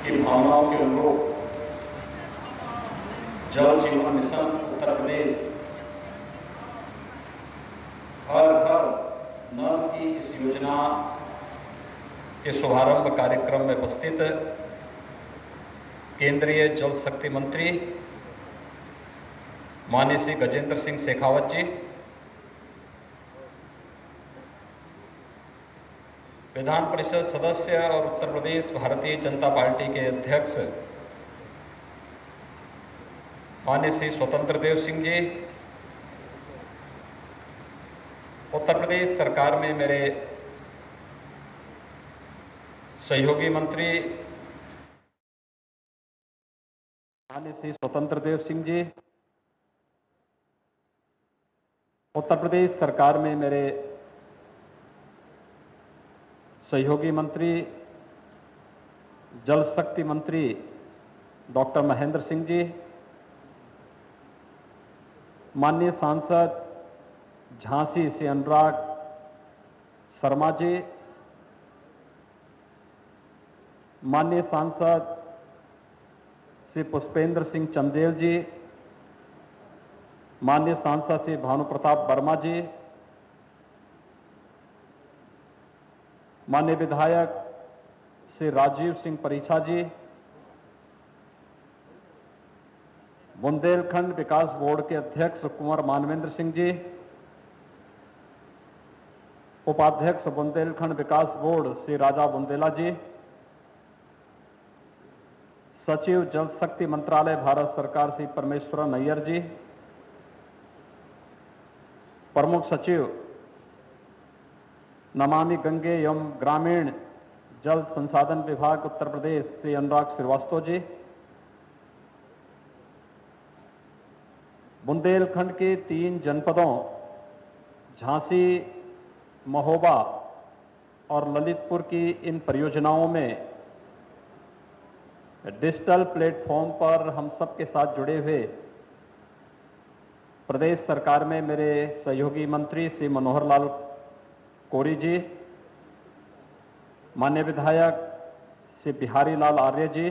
की भावनाओं के अनुरूप जल जीवन मिशन उत्तर प्रदेश हर घर नल की इस योजना के शुभारंभ कार्यक्रम में उपस्थित केंद्रीय जल शक्ति मंत्री माननीय श्री गजेंद्र सिंह शेखावत जी, विधान परिषद सदस्य और उत्तर प्रदेश भारतीय जनता पार्टी के अध्यक्ष माननीय श्री स्वतंत्र देव सिंह जी, उत्तर प्रदेश सरकार में मेरे सहयोगी मंत्री माननीय श्री स्वतंत्र देव सिंह जी, उत्तर प्रदेश सरकार में मेरे सहयोगी मंत्री जल शक्ति मंत्री डॉक्टर महेंद्र सिंह जी, माननीय सांसद झांसी से अनुराग शर्मा जी, माननीय सांसद श्री पुष्पेंद्र सिंह चंदेल जी, माननीय सांसद श्री भानु प्रताप वर्मा जी, माननीय विधायक श्री राजीव सिंह परीछा जी, बुंदेलखंड विकास बोर्ड के अध्यक्ष कुंवर मानवेंद्र सिंह जी, उपाध्यक्ष बुंदेलखंड विकास बोर्ड श्री राजा बुंदेला जी, सचिव जल शक्ति मंत्रालय भारत सरकार श्री परमेश्वरन अय्यर जी, प्रमुख सचिव नमामि गंगे एवं ग्रामीण जल संसाधन विभाग उत्तर प्रदेश श्री अनुराग श्रीवास्तव जी, बुंदेलखंड के 3 जनपदों झांसी, महोबा और ललितपुर की इन परियोजनाओं में डिजिटल प्लेटफॉर्म पर हम सबके साथ जुड़े हुए प्रदेश सरकार में मेरे सहयोगी मंत्री श्री मनोहर लाल कोरी जी, माननीय विधायक श्री बिहारी लाल आर्य जी,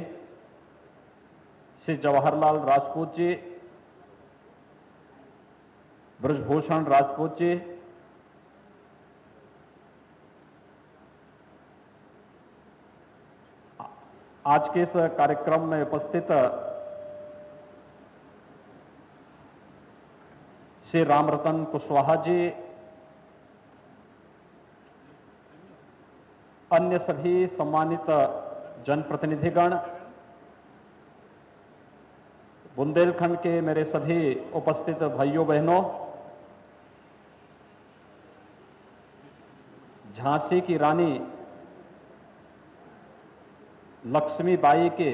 श्री जवाहरलाल राजपूत जी, ब्रजभूषण राजपूत जी, आज के इस कार्यक्रम में उपस्थित श्री रामरतन कुशवाहा जी, अन्य सभी सम्मानित जनप्रतिनिधिगण, बुंदेलखंड के मेरे सभी उपस्थित भाइयों बहनों, झांसी की रानी लक्ष्मीबाई के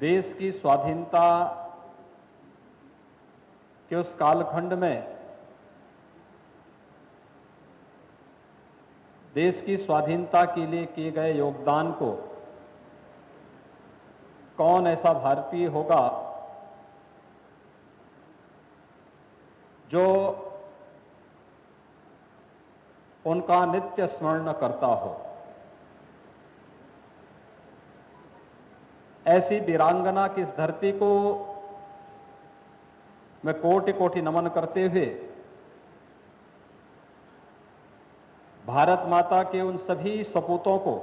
देश की स्वाधीनता के उस कालखंड में देश की स्वाधीनता के लिए किए गए योगदान को कौन ऐसा भारतीय होगा जो उनका नित्य स्मरण करता हो। ऐसी वीरांगना की इस धरती को मैं कोटि कोटि नमन करते हुए भारत माता के उन सभी सपूतों को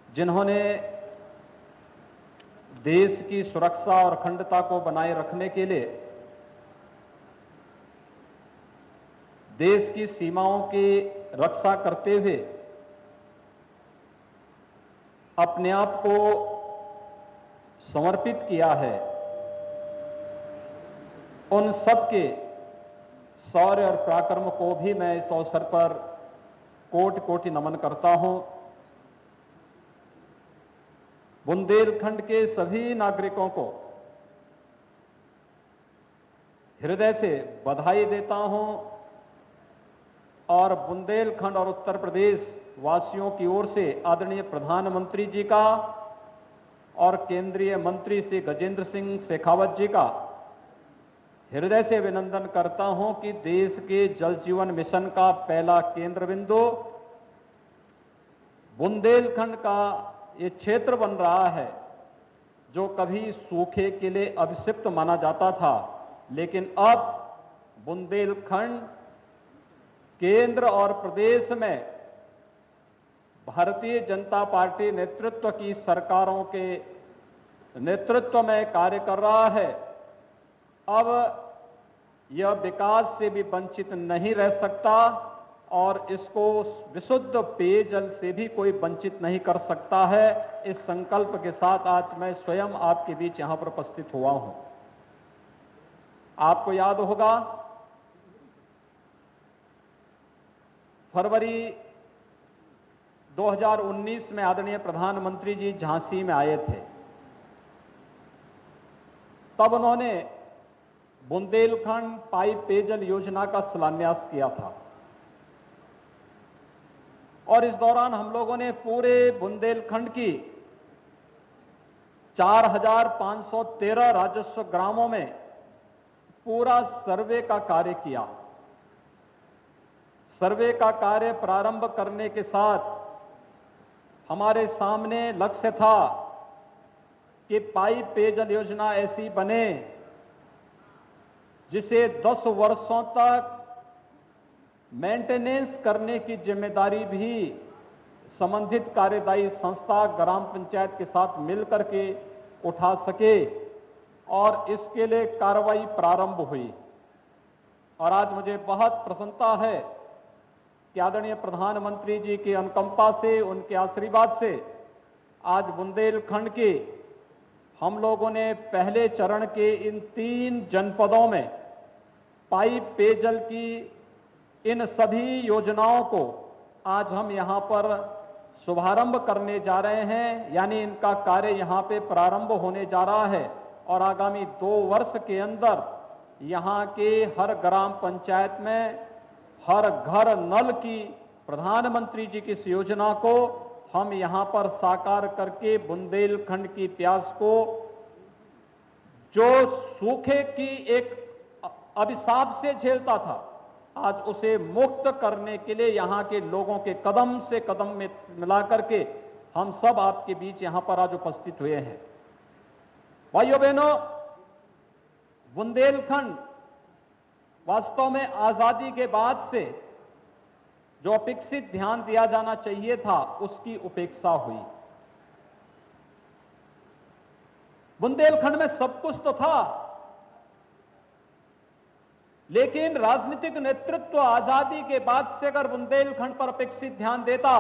जिन्होंने देश की सुरक्षा और अखंडता को बनाए रखने के लिए देश की सीमाओं की रक्षा करते हुए अपने आप को समर्पित किया है, उन सब के शौर्य और पराक्रम को भी मैं इस अवसर पर कोटि कोटि नमन करता हूं। बुंदेलखंड के सभी नागरिकों को हृदय से बधाई देता हूं और बुंदेलखंड और उत्तर प्रदेश वासियों की ओर से आदरणीय प्रधानमंत्री जी का और केंद्रीय मंत्री श्री गजेंद्र सिंह शेखावत जी का हृदय से अभिनंदन करता हूं कि देश के जल जीवन मिशन का पहला केंद्र बिंदु बुंदेलखंड का ये क्षेत्र बन रहा है, जो कभी सूखे के लिए अभिशिप्त माना जाता था, लेकिन अब बुंदेलखंड केंद्र और प्रदेश में भारतीय जनता पार्टी नेतृत्व की सरकारों के नेतृत्व में कार्य कर रहा है। अब यह विकास से भी वंचित नहीं रह सकता और इसको विशुद्ध पेयजल से भी कोई वंचित नहीं कर सकता है। इस संकल्प के साथ आज मैं स्वयं आपके बीच यहां पर उपस्थित हुआ हूं। आपको याद होगा, फरवरी 2019 में आदरणीय प्रधानमंत्री जी झांसी में आए थे। तब उन्होंने बुंदेलखंड पाइप पेयजल योजना का शिलान्यास किया था और इस दौरान हम लोगों ने पूरे बुंदेलखंड की 4513 राजस्व ग्रामों में पूरा सर्वे का कार्य किया। सर्वे का कार्य प्रारंभ करने के साथ हमारे सामने लक्ष्य था कि पाइप पेयजल योजना ऐसी बने जिसे 10 वर्षों तक मेंटेनेंस करने की जिम्मेदारी भी संबंधित कार्यदायी संस्था ग्राम पंचायत के साथ मिलकर के उठा सके और इसके लिए कार्रवाई प्रारंभ हुई। और आज मुझे बहुत प्रसन्नता है कि आदरणीय प्रधानमंत्री जी की अनुकंपा से, उनके आशीर्वाद से आज बुंदेलखंड के हम लोगों ने पहले चरण के इन 3 जनपदों में पाइप पेयजल की इन सभी योजनाओं को आज हम यहां पर शुभारंभ करने जा रहे हैं, यानी इनका कार्य यहां पे प्रारंभ होने जा रहा है और आगामी 2 वर्ष के अंदर यहां के हर ग्राम पंचायत में हर घर नल की प्रधानमंत्री जी की इस योजना को हम यहां पर साकार करके बुंदेलखंड की प्यास को, जो सूखे की एक अभिशाप से झेलता था, आज उसे मुक्त करने के लिए यहां के लोगों के कदम से कदम में मिलाकर के हम सब आपके बीच यहां पर आज उपस्थित हुए हैं। भाइयों बहनों, बुंदेलखंड वास्तव में आजादी के बाद से जो अपेक्षित ध्यान दिया जाना चाहिए था, उसकी उपेक्षा हुई। बुंदेलखंड में सब कुछ तो था, लेकिन राजनीतिक नेतृत्व आजादी के बाद से अगर बुंदेलखंड पर अपेक्षित ध्यान देता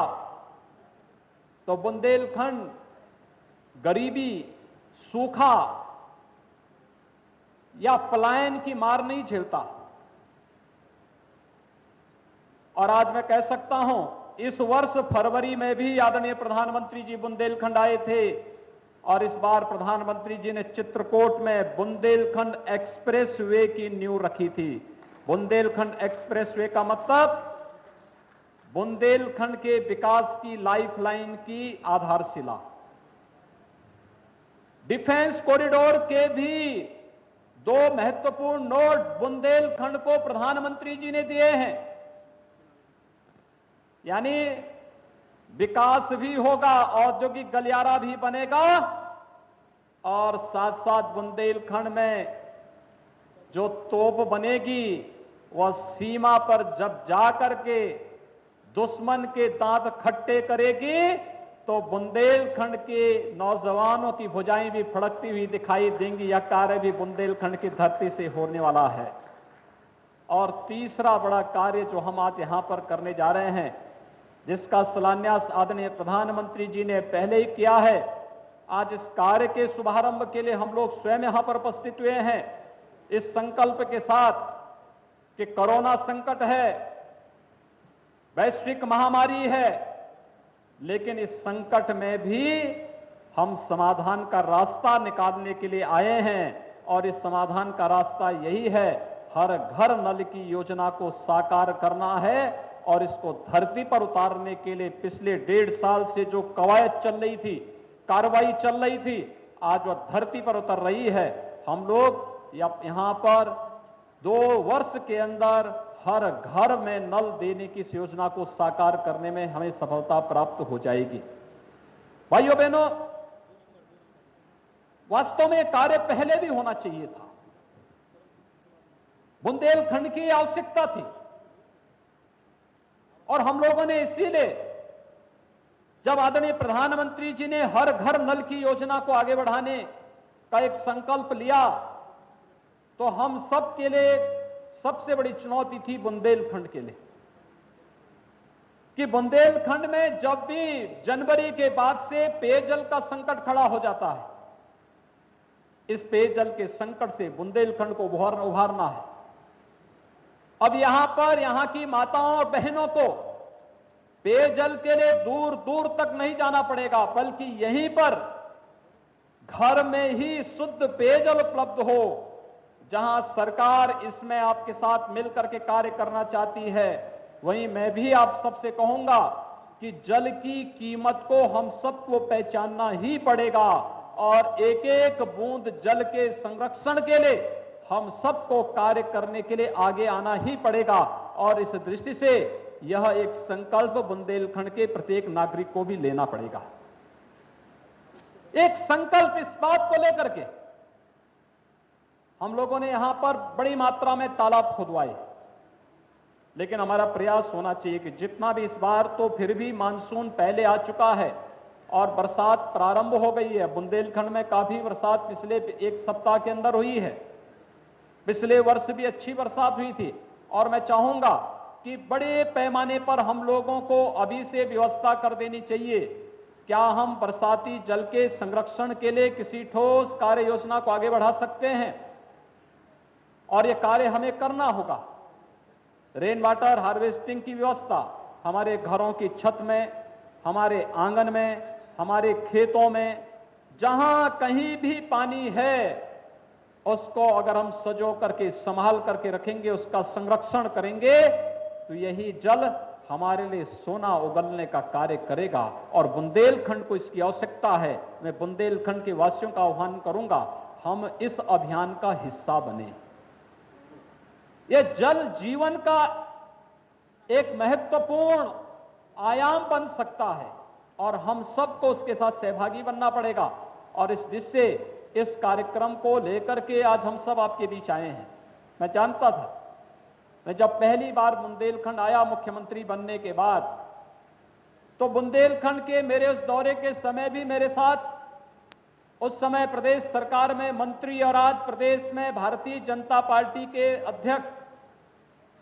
तो बुंदेलखंड गरीबी, सूखा या पलायन की मार नहीं झेलता। और आज मैं कह सकता हूं, इस वर्ष फरवरी में भी आदरणीय प्रधानमंत्री जी बुंदेलखंड आए थे और इस बार प्रधानमंत्री जी ने चित्रकूट में बुंदेलखंड एक्सप्रेस वे की नींव रखी थी। बुंदेलखंड एक्सप्रेस वे का मतलब बुंदेलखंड के विकास की लाइफलाइन की आधारशिला। डिफेंस कॉरिडोर के भी 2 महत्वपूर्ण नोड बुंदेलखंड को प्रधानमंत्री जी ने दिए हैं, यानी विकास भी होगा, औद्योगिक गलियारा भी बनेगा और साथ साथ बुंदेलखंड में जो तोप बनेगी वह सीमा पर जब जाकर के दुश्मन के दांत खट्टे करेगी तो बुंदेलखंड के नौजवानों की भुजाएं भी फड़कती हुई दिखाई देंगी। यह कार्य भी बुंदेलखंड की धरती से होने वाला है। और तीसरा बड़ा कार्य जो हम आज यहां पर करने जा रहे हैं, जिसका शिलान्यास आदरणीय प्रधानमंत्री जी ने पहले ही किया है, आज इस कार्य के शुभारंभ के लिए हम लोग स्वयं यहां पर उपस्थित हुए हैं इस संकल्प के साथ कि कोरोना संकट है, वैश्विक महामारी है, लेकिन इस संकट में भी हम समाधान का रास्ता निकालने के लिए आए हैं और इस समाधान का रास्ता यही है, हर घर नल की योजना को साकार करना है और इसको धरती पर उतारने के लिए पिछले 1.5 साल से जो कवायद चल रही थी, कार्रवाई चल रही थी, आज वह धरती पर उतर रही है। हम लोग यहां पर 2 वर्ष के अंदर हर घर में नल देने की इस योजना को साकार करने में हमें सफलता प्राप्त हो जाएगी। भाइयों बहनों, वास्तव में कार्य पहले भी होना चाहिए था। बुंदेलखंड की आवश्यकता थी और हम लोगों ने इसीलिए जब आदरणीय प्रधानमंत्री जी ने हर घर नल की योजना को आगे बढ़ाने का एक संकल्प लिया, तो हम सब के लिए सबसे बड़ी चुनौती थी बुंदेलखंड के लिए कि बुंदेलखंड में जब भी जनवरी के बाद से पेयजल का संकट खड़ा हो जाता है, इस पेयजल के संकट से बुंदेलखंड को उभारना है। अब यहां की माताओं और बहनों को पेयजल के लिए दूर दूर तक नहीं जाना पड़ेगा, बल्कि यहीं पर घर में ही शुद्ध पेयजल उपलब्ध हो। जहां सरकार इसमें आपके साथ मिलकर के कार्य करना चाहती है, वहीं मैं भी आप सबसे कहूंगा कि जल की कीमत को हम सबको पहचानना ही पड़ेगा और एक एक बूंद जल के संरक्षण के लिए हम सबको कार्य करने के लिए आगे आना ही पड़ेगा। और इस दृष्टि से यह एक संकल्प बुंदेलखंड के प्रत्येक नागरिक को भी लेना पड़ेगा। एक संकल्प इस बात को लेकर के हम लोगों ने यहां पर बड़ी मात्रा में तालाब खुदवाए, लेकिन हमारा प्रयास होना चाहिए कि जितना भी इस बार तो फिर भी मानसून पहले आ चुका है और बरसात प्रारंभ हो गई है। बुंदेलखंड में काफी बरसात पिछले 1 सप्ताह के अंदर हुई है। पिछले वर्ष भी अच्छी बरसात हुई थी और मैं चाहूंगा कि बड़े पैमाने पर हम लोगों को अभी से व्यवस्था कर देनी चाहिए। क्या हम बरसाती जल के संरक्षण के लिए किसी ठोस कार्य योजना को आगे बढ़ा सकते हैं? और यह कार्य हमें करना होगा। रेन वाटर हार्वेस्टिंग की व्यवस्था हमारे घरों की छत में, हमारे आंगन में, हमारे खेतों में, जहां कहीं भी पानी है उसको अगर हम सजो करके संभाल करके रखेंगे, उसका संरक्षण करेंगे, तो यही जल हमारे लिए सोना उगलने का कार्य करेगा। और बुंदेलखंड को इसकी आवश्यकता है। मैं बुंदेलखंड के वासियों का आह्वान करूंगा, हम इस अभियान का हिस्सा बने। यह जल जीवन का एक महत्वपूर्ण आयाम बन सकता है और हम सबको उसके साथ सहभागी बनना पड़ेगा। और इस दृष्टि से इस कार्यक्रम को लेकर के आज हम सब आपके बीच आए हैं। मैं जानता था, मैं जब पहली बार बुंदेलखंड आया मुख्यमंत्री बनने के बाद, तो बुंदेलखंड के मेरे उस दौरे के समय भी मेरे साथ उस समय प्रदेश सरकार में मंत्री और आज प्रदेश में भारतीय जनता पार्टी के अध्यक्ष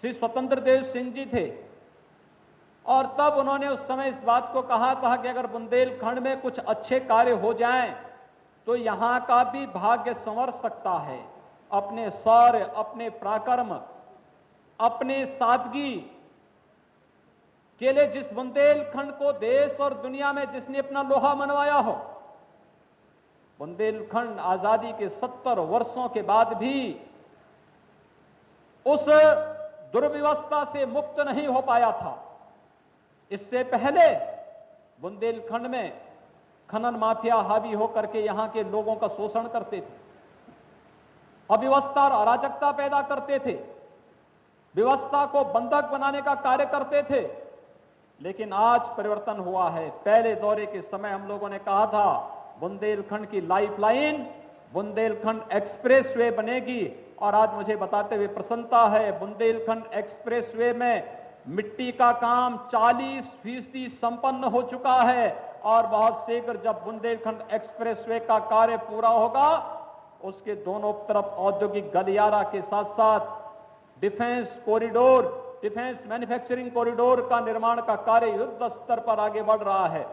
श्री स्वतंत्र देव सिंह जी थे। और तब उन्होंने उस समय इस बात को कहा था कि अगर बुंदेलखंड में कुछ अच्छे कार्य हो जाएं तो यहां का भी भाग्य संवर सकता है। अपने शौर्य, अपने पराक्रम, अपने सादगी के लिए जिस बुंदेलखंड को देश और दुनिया में जिसने अपना लोहा मनवाया हो, बुंदेलखंड आजादी के 70 वर्षों के बाद भी उस दुर्व्यवस्था से मुक्त नहीं हो पाया था। इससे पहले बुंदेलखंड में खनन माफिया हावी होकर के यहां के लोगों का शोषण करते थे, अव्यवस्था और अराजकता पैदा करते थे, व्यवस्था को बंधक बनाने का कार्य करते थे। लेकिन आज परिवर्तन हुआ है। पहले दौरे के समय हम लोगों ने कहा था बुंदेलखंड की लाइफलाइन बुंदेलखंड एक्सप्रेसवे बनेगी, और आज मुझे बताते हुए प्रसन्नता है, बुंदेलखंड एक्सप्रेसवे में मिट्टी का काम 40% संपन्न हो चुका है। और बहुत शीघ्र जब बुंदेलखंड एक्सप्रेसवे का कार्य पूरा होगा, उसके दोनों तरफ औद्योगिक गलियारा के साथ साथ defence corridor, defence manufacturing corridor का निर्माण का कार्य युद्ध स्तर पर आगे बढ़ रहा है।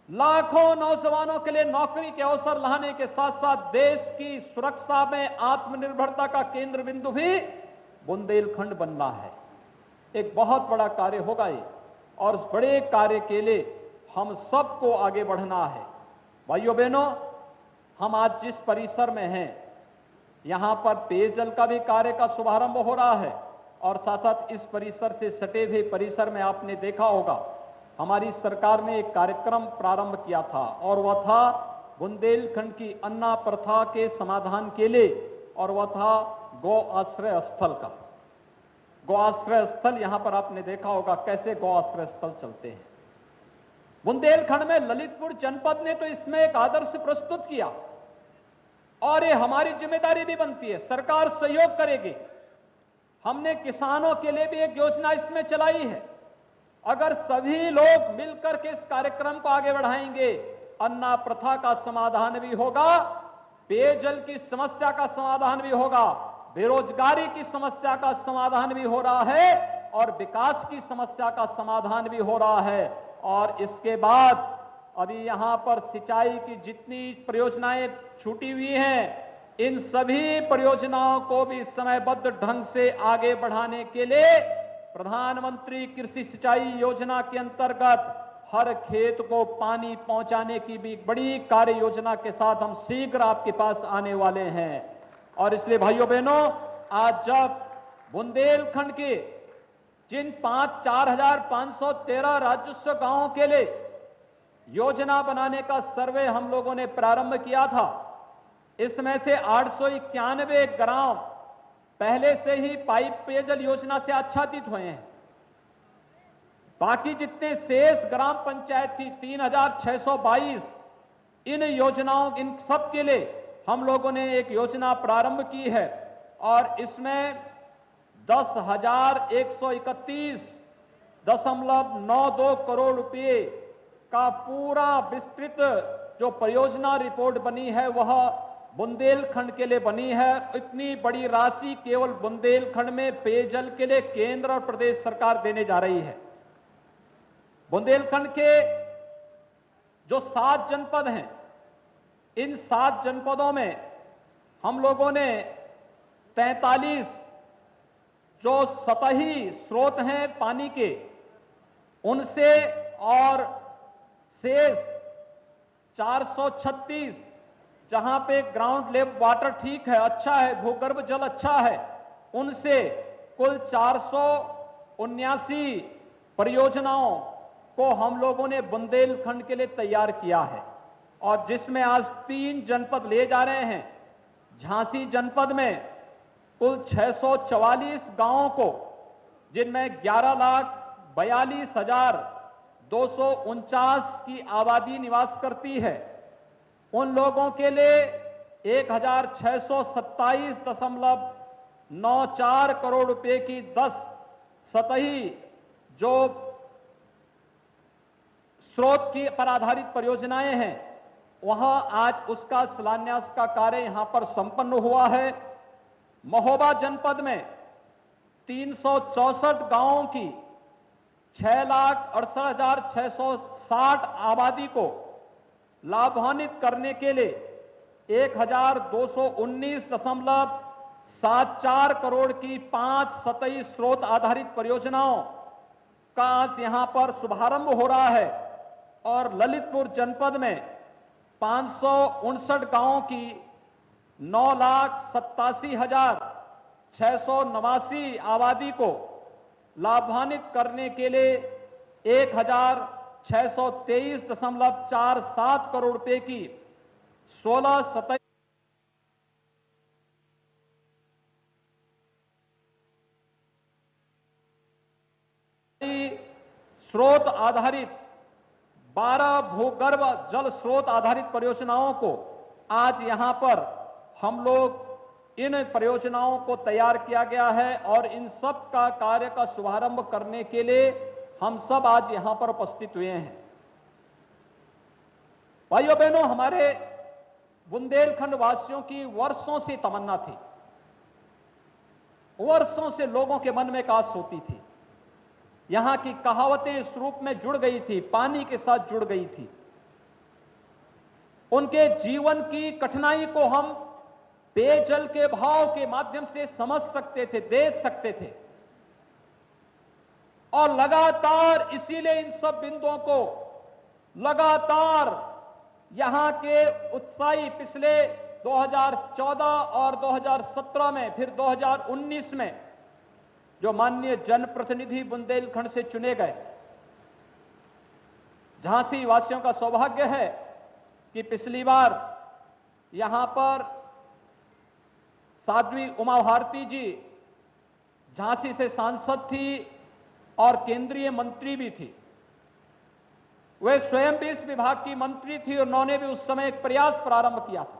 लाखों नौजवानों के लिए नौकरी के अवसर लाने के साथ साथ देश की सुरक्षा में आत्मनिर्भरता का केंद्र बिंदु भी बुंदेलखंड बनना है। एक बहुत बड़ा कार्य होगा ये, और उस बड़े कार्य के लिए हम सबको आगे बढ़ना है। भाइयों बहनों, हम आज जिस परिसर में हैं, यहां पर पेयजल का भी कार्य का शुभारंभ हो रहा है, और साथ साथ इस परिसर से सटे हुए परिसर में आपने देखा होगा हमारी सरकार ने एक कार्यक्रम प्रारंभ किया था, और वह था बुंदेलखंड की अन्ना प्रथा के समाधान के लिए, और वह था गौ आश्रय स्थल का। गौ आश्रय स्थल, यहां पर आपने देखा होगा कैसे गौ आश्रय स्थल चलते हैं। बुंदेलखंड में ललितपुर जनपद ने तो इसमें एक आदर्श प्रस्तुत किया और ये हमारी जिम्मेदारी भी बनती है, सरकार सहयोग करेगी। हमने किसानों के लिए भी एक योजना इसमें चलाई है। अगर सभी लोग मिलकर के इस कार्यक्रम को आगे बढ़ाएंगे, अन्ना प्रथा का समाधान भी होगा, पेयजल की समस्या का समाधान भी होगा, बेरोजगारी की समस्या का समाधान भी हो रहा है और विकास की समस्या का समाधान भी हो रहा है। और इसके बाद अभी यहां पर सिंचाई की जितनी परियोजनाएं छूटी हुई हैं, इन सभी परियोजनाओं को भी समयबद्ध ढंग से आगे बढ़ाने के लिए प्रधानमंत्री कृषि सिंचाई योजना के अंतर्गत हर खेत को पानी पहुंचाने की भी बड़ी कार्य योजना के साथ हम शीघ्र आपके पास आने वाले हैं। और इसलिए भाइयों बहनों, आज जब बुंदेलखंड के जिन 4,513 राजस्व गांवों के लिए योजना बनाने का सर्वे हम लोगों ने प्रारंभ किया था, इसमें से 891 ग्राम पहले से ही पाइप पेयजल योजना से आच्छादित हुए हैं। बाकी जितने शेष ग्राम पंचायत थी 3,622, इन योजनाओं, इन सब के लिए हम लोगों ने एक योजना प्रारंभ की है और इसमें 10,131.92 करोड़ रुपए का पूरा विस्तृत जो परियोजना रिपोर्ट बनी है वह बुंदेलखंड के लिए बनी है। इतनी बड़ी राशि केवल बुंदेलखंड में पेयजल के लिए केंद्र और प्रदेश सरकार देने जा रही है। बुंदेलखंड के जो 7 जनपद हैं, इन 7 जनपदों में हम लोगों ने 43 जो सतही स्रोत हैं पानी के, उनसे और शेष 436 जहां पे ग्राउंड लेवल वाटर ठीक है, अच्छा है, भूगर्भ जल अच्छा है, उनसे कुल 479 परियोजनाओं को हम लोगों ने बुंदेलखंड के लिए तैयार किया है और जिसमें आज 3 जनपद ले जा रहे हैं। झांसी जनपद में कुल 644 गांवों को, जिनमें 11,42,249 की आबादी निवास करती है, उन लोगों के लिए 1,627.94 करोड़ रुपए की 10 सतही जो स्रोत की पर आधारित परियोजनाएं हैं, वहां आज उसका शिलान्यास का कार्य यहां पर संपन्न हुआ है। महोबा जनपद में 364 गांवों की 6,68,660 आबादी को लाभान्वित करने के लिए 1,219.74 करोड़ की 5 सतही स्रोत आधारित परियोजनाओं का आज यहां पर शुभारंभ हो रहा है। और ललितपुर जनपद में 559 गांवों की 9,87,689 आबादी को लाभान्वित करने के लिए 1,623.47 करोड़ रुपए की 16 सतही स्रोत आधारित 12 भूगर्भ जल स्रोत आधारित परियोजनाओं को आज यहां पर हम लोग इन परियोजनाओं को तैयार किया गया है और इन सब का कार्य का शुभारंभ करने के लिए हम सब आज यहां पर उपस्थित हुए हैं। भाइयों बहनों, हमारे बुंदेलखंड वासियों की वर्षों से तमन्ना थी, वर्षों से लोगों के मन में एक आस होती थी। यहां की कहावतें इस रूप में जुड़ गई थी, पानी के साथ जुड़ गई थी। उनके जीवन की कठिनाई को हम पेयजल के भाव के माध्यम से समझ सकते थे, देख सकते थे और लगातार इसीलिए इन सब बिंदुओं को लगातार यहां के उत्साही पिछले 2014 और 2017 में, फिर 2019 में जो माननीय जनप्रतिनिधि बुंदेलखंड से चुने गए, झांसी वासियों का सौभाग्य है कि पिछली बार यहां पर साध्वी उमा भारती जी झांसी से सांसद थी और केंद्रीय मंत्री भी थी। वे स्वयं भी इस विभाग की मंत्री थी और उन्होंने भी उस समय एक प्रयास प्रारंभ किया था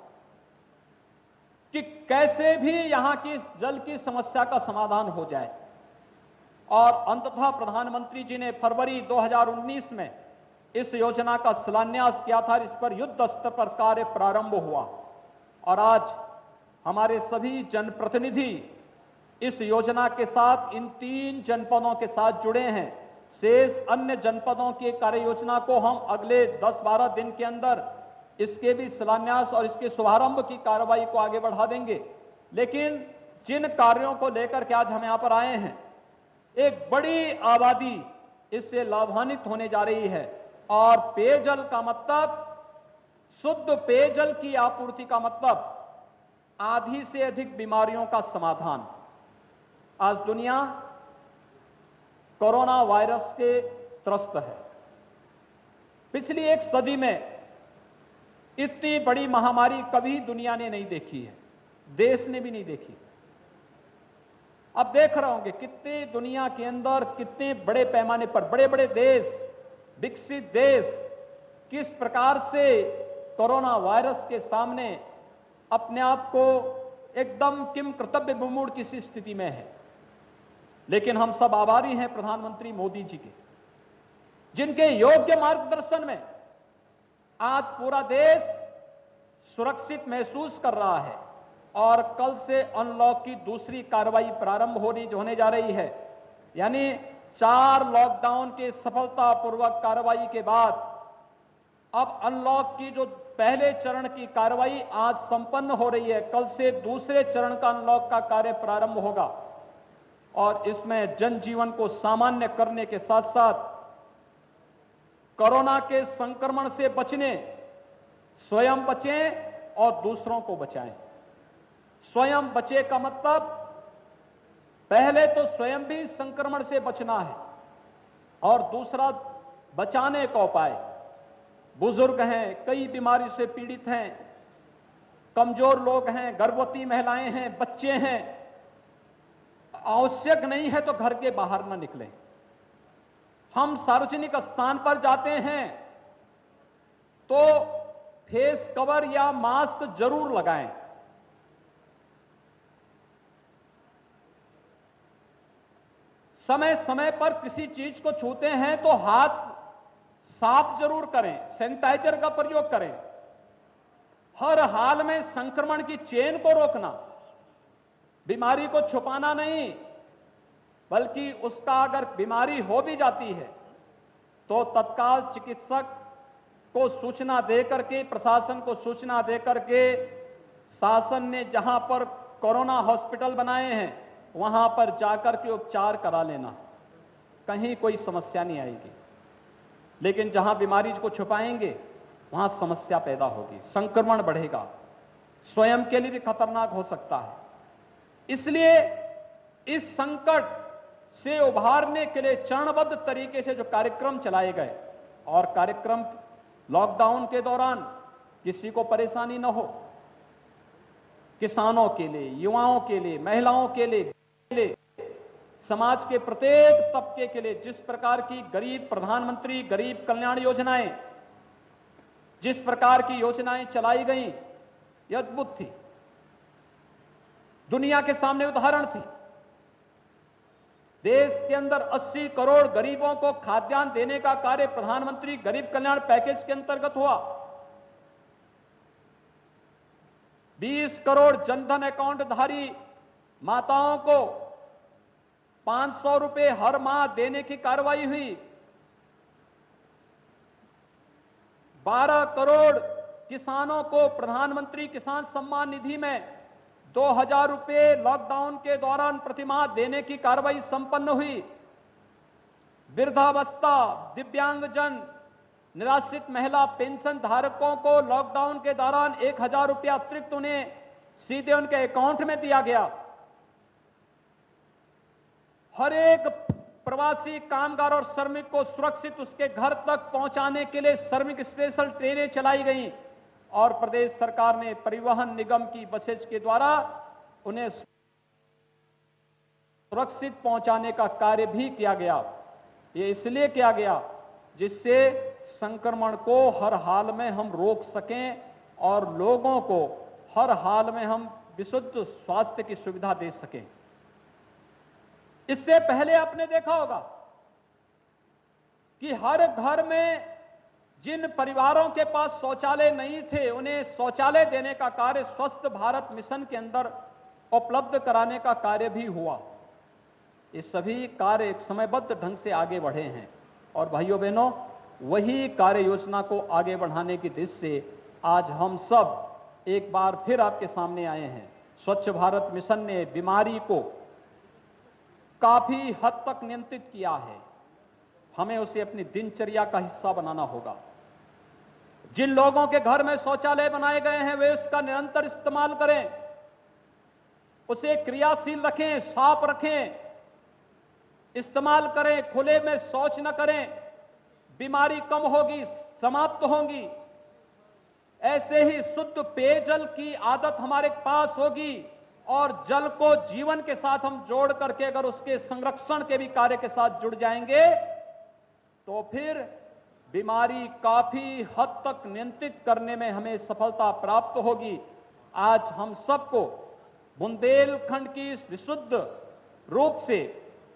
कि कैसे भी यहां की जल की समस्या का समाधान हो जाए। और अंततः प्रधानमंत्री जी ने फरवरी 2019 में इस योजना का शिलान्यास किया था। इस पर युद्ध स्तर पर कार्य प्रारंभ हुआ और आज हमारे सभी जनप्रतिनिधि इस योजना के साथ इन 3 जनपदों के साथ जुड़े हैं। शेष अन्य जनपदों की कार्य योजना को हम अगले 10-12 दिन के अंदर इसके भी शिलान्यास और इसके शुभारंभ की कार्रवाई को आगे बढ़ा देंगे। लेकिन जिन कार्यों को लेकर के आज हम यहां पर आए हैं, एक बड़ी आबादी इससे लाभान्वित होने जा रही है और पेयजल का मतलब, शुद्ध पेयजल की आपूर्ति का मतलब आधी से अधिक बीमारियों का समाधान। आज दुनिया कोरोना वायरस के त्रस्त है। पिछली एक सदी में इतनी बड़ी महामारी कभी दुनिया ने नहीं देखी है, देश ने भी नहीं देखी। अब देख रहे होंगे कितने दुनिया के अंदर कितने बड़े पैमाने पर बड़े बड़े देश, विकसित देश किस प्रकार से कोरोना वायरस के सामने अपने आप को एकदम किम कर्तव्य विमूढ़ किसी स्थिति में है। लेकिन हम सब आभारी हैं प्रधानमंत्री मोदी जी के, जिनके योग्य मार्गदर्शन में आज पूरा देश सुरक्षित महसूस कर रहा है और कल से अनलॉक की दूसरी कार्रवाई प्रारंभ होने जा रही है। यानी 4 लॉकडाउन के सफलतापूर्वक कार्रवाई के बाद अब अनलॉक की जो पहले चरण की कार्रवाई आज संपन्न हो रही है, कल से दूसरे चरण का अनलॉक का कार्य प्रारंभ होगा और इसमें जनजीवन को सामान्य करने के साथ साथ कोरोना के संक्रमण से बचने, स्वयं बचें और दूसरों को बचाएं। स्वयं बचे का मतलब पहले तो स्वयं भी संक्रमण से बचना है और दूसरा बचाने का उपाय। बुजुर्ग हैं, कई बीमारी से पीड़ित हैं, कमजोर लोग हैं, गर्भवती महिलाएं हैं, बच्चे हैं, आवश्यक नहीं है तो घर के बाहर न निकलें। हम सार्वजनिक स्थान पर जाते हैं तो फेस कवर या मास्क जरूर लगाएं। समय समय पर किसी चीज को छूते हैं तो हाथ साफ जरूर करें, सैनिटाइजर का प्रयोग करें। हर हाल में संक्रमण की चेन को रोकना, बीमारी को छुपाना नहीं, बल्कि उसका अगर बीमारी हो भी जाती है तो तत्काल चिकित्सक को सूचना देकर के, प्रशासन को सूचना देकर के, शासन ने जहां पर कोरोना हॉस्पिटल बनाए हैं वहां पर जाकर के उपचार करा लेना, कहीं कोई समस्या नहीं आएगी। लेकिन जहां बीमारी को छुपाएंगे वहां समस्या पैदा होगी, संक्रमण बढ़ेगा, स्वयं के लिए भी खतरनाक हो सकता है। इसलिए इस संकट से उभारने के लिए चरणबद्ध तरीके से जो कार्यक्रम चलाए गए और कार्यक्रम लॉकडाउन के दौरान किसी को परेशानी न हो, किसानों के लिए, युवाओं के लिए, महिलाओं के लिए, समाज के प्रत्येक तबके के लिए जिस प्रकार की प्रधानमंत्री गरीब कल्याण योजनाएं, जिस प्रकार की योजनाएं चलाई गई, यह अद्भुत थी, दुनिया के सामने उदाहरण थी। देश के अंदर 80 करोड़ गरीबों को खाद्यान्न देने का कार्य प्रधानमंत्री गरीब कल्याण पैकेज के अंतर्गत हुआ। 20 करोड़ जनधन अकाउंट धारी माताओं को 500 रुपए हर माह देने की कार्रवाई हुई। 12 करोड़ किसानों को प्रधानमंत्री किसान सम्मान निधि में 2000 रुपए लॉकडाउन के दौरान प्रतिमाह देने की कार्रवाई संपन्न हुई। वृद्धावस्था, दिव्यांगजन, निराश्रित महिला पेंशन धारकों को लॉकडाउन के दौरान 1000 रुपया अतिरिक्त उन्हें सीधे उनके अकाउंट में दिया गया। हर एक प्रवासी कामगार और श्रमिक को सुरक्षित उसके घर तक पहुंचाने के लिए श्रमिक स्पेशल ट्रेनें चलाई गई और प्रदेश सरकार ने परिवहन निगम की बसेज के द्वारा उन्हें सुरक्षित पहुंचाने का कार्य भी किया गया। ये इसलिए किया गया जिससे संक्रमण को हर हाल में हम रोक सकें और लोगों को हर हाल में हम विशुद्ध स्वास्थ्य की सुविधा दे सकें। इससे पहले आपने देखा होगा कि हर घर में जिन परिवारों के पास शौचालय नहीं थे उन्हें शौचालय देने का कार्य स्वस्थ भारत मिशन के अंदर उपलब्ध कराने का कार्य भी हुआ। ये सभी कार्य एक समयबद्ध ढंग से आगे बढ़े हैं और भाइयों बहनों, वही कार्य योजना को आगे बढ़ाने की दृष्टि से आज हम सब एक बार फिर आपके सामने आए हैं। स्वच्छ भारत मिशन ने बीमारी को काफी हद तक नियंत्रित किया है। हमें उसे अपनी दिनचर्या का हिस्सा बनाना होगा। जिन लोगों के घर में शौचालय बनाए गए हैं वे उसका निरंतर इस्तेमाल करें, उसे क्रियाशील रखें, साफ रखें, इस्तेमाल करें, खुले में शौच न करें। बीमारी कम होगी, समाप्त होंगी। ऐसे ही शुद्ध पेयजल की आदत हमारे पास होगी और जल को जीवन के साथ हम जोड़ करके अगर उसके संरक्षण के भी कार्य के साथ जुड़ जाएंगे तो फिर बीमारी काफी हद तक नियंत्रित करने में हमें सफलता प्राप्त होगी। आज हम सबको बुंदेलखंड की विशुद्ध रूप से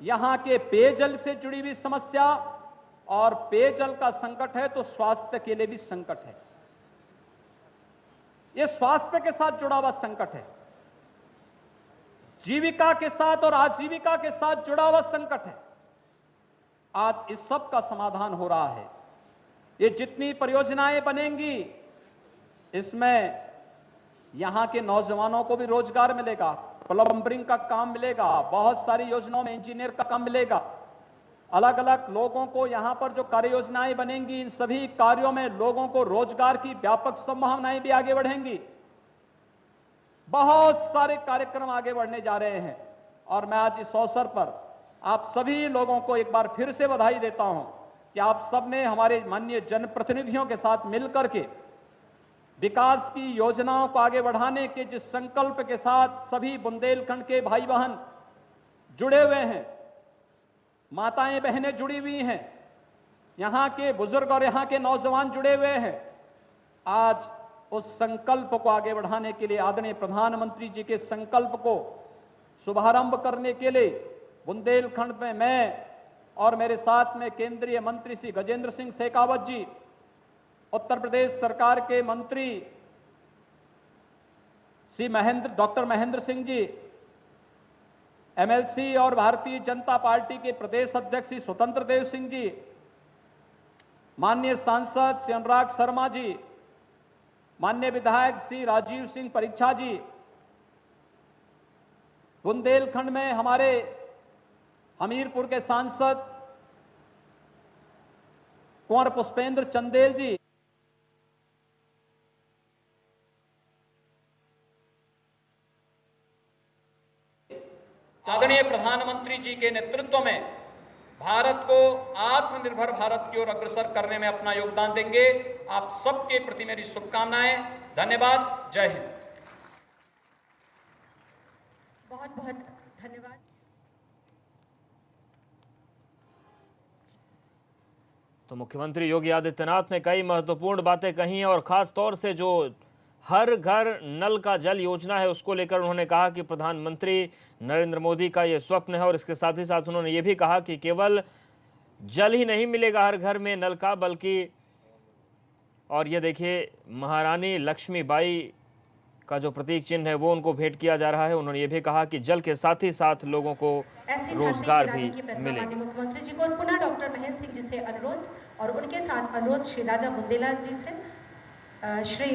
यहां के पेयजल से जुड़ी हुई समस्या और पेयजल का संकट है तो स्वास्थ्य के लिए भी संकट है। यह स्वास्थ्य के साथ जुड़ा हुआ संकट है, जीविका के साथ और आजीविका के साथ जुड़ा हुआ संकट है। आज इस सब का समाधान हो रहा है। ये जितनी परियोजनाएं बनेंगी इसमें यहां के नौजवानों को भी रोजगार मिलेगा, प्लम्बरिंग का काम मिलेगा, बहुत सारी योजनाओं में इंजीनियर का काम मिलेगा। अलग अलग लोगों को यहां पर जो कार्य योजनाएं बनेंगी इन सभी कार्यों में लोगों को रोजगार की व्यापक संभावनाएं भी आगे बढ़ेंगी। बहुत सारे कार्यक्रम आगे बढ़ने जा रहे हैं और मैं आज इस अवसर पर आप सभी लोगों को एक बार फिर से बधाई देता हूं कि आप सबने हमारे माननीय जनप्रतिनिधियों के साथ मिलकर के विकास की योजनाओं को आगे बढ़ाने के जिस संकल्प के साथ सभी बुंदेलखंड के भाई बहन जुड़े हुए हैं, माताएं बहनें जुड़ी हुई हैं, यहां के बुजुर्ग और यहां के नौजवान जुड़े हुए हैं। आज उस संकल्प को आगे बढ़ाने के लिए आदरणीय प्रधानमंत्री जी के संकल्प को शुभारंभ करने के लिए बुंदेलखंड में मैं और मेरे साथ में केंद्रीय मंत्री श्री गजेंद्र सिंह शेखावत जी, उत्तर प्रदेश सरकार के मंत्री श्री डॉक्टर महेंद्र सिंह जी, एमएलसी और भारतीय जनता पार्टी के प्रदेश अध्यक्ष श्री स्वतंत्र देव सिंह जी, माननीय सांसद श्री अनुराग शर्मा जी, माननीय विधायक श्री राजीव सिंह परीक्षा जी, बुंदेलखंड में हमारे हमीरपुर के सांसद कुंवर पुष्पेंद्र चंदेल जी, आदरणीय प्रधानमंत्री जी के नेतृत्व में भारत को आत्मनिर्भर भारत की ओर अग्रसर करने में अपना योगदान देंगे। आप सबके प्रति मेरी शुभकामनाएं। धन्यवाद। जय हिंद। बहुत बहुत धन्यवाद। तो मुख्यमंत्री योगी आदित्यनाथ ने कई महत्वपूर्ण बातें कही हैं और खास तौर से जो हर घर नल का जल योजना है उसको लेकर उन्होंने कहा कि प्रधानमंत्री नरेंद्र मोदी का ये स्वप्न है और इसके साथ ही साथ उन्होंने ये भी कहा कि केवल जल ही नहीं मिलेगा हर घर में नल का, बल्कि और ये देखिए महारानी लक्ष्मीबाई का जो प्रतीक चिन्ह है वो उनको भेंट किया जा रहा है। उन्होंने ये भी कहा कि जल के साथ ही साथ लोगों को रोजगार भी मिलेगा। मुख्यमंत्री जी को और पुनः डॉक्टर महेंद्र सिंह जी से अनुरोध और उनके साथ अनुरोध श्री राजा बुंदेला जी से, श्री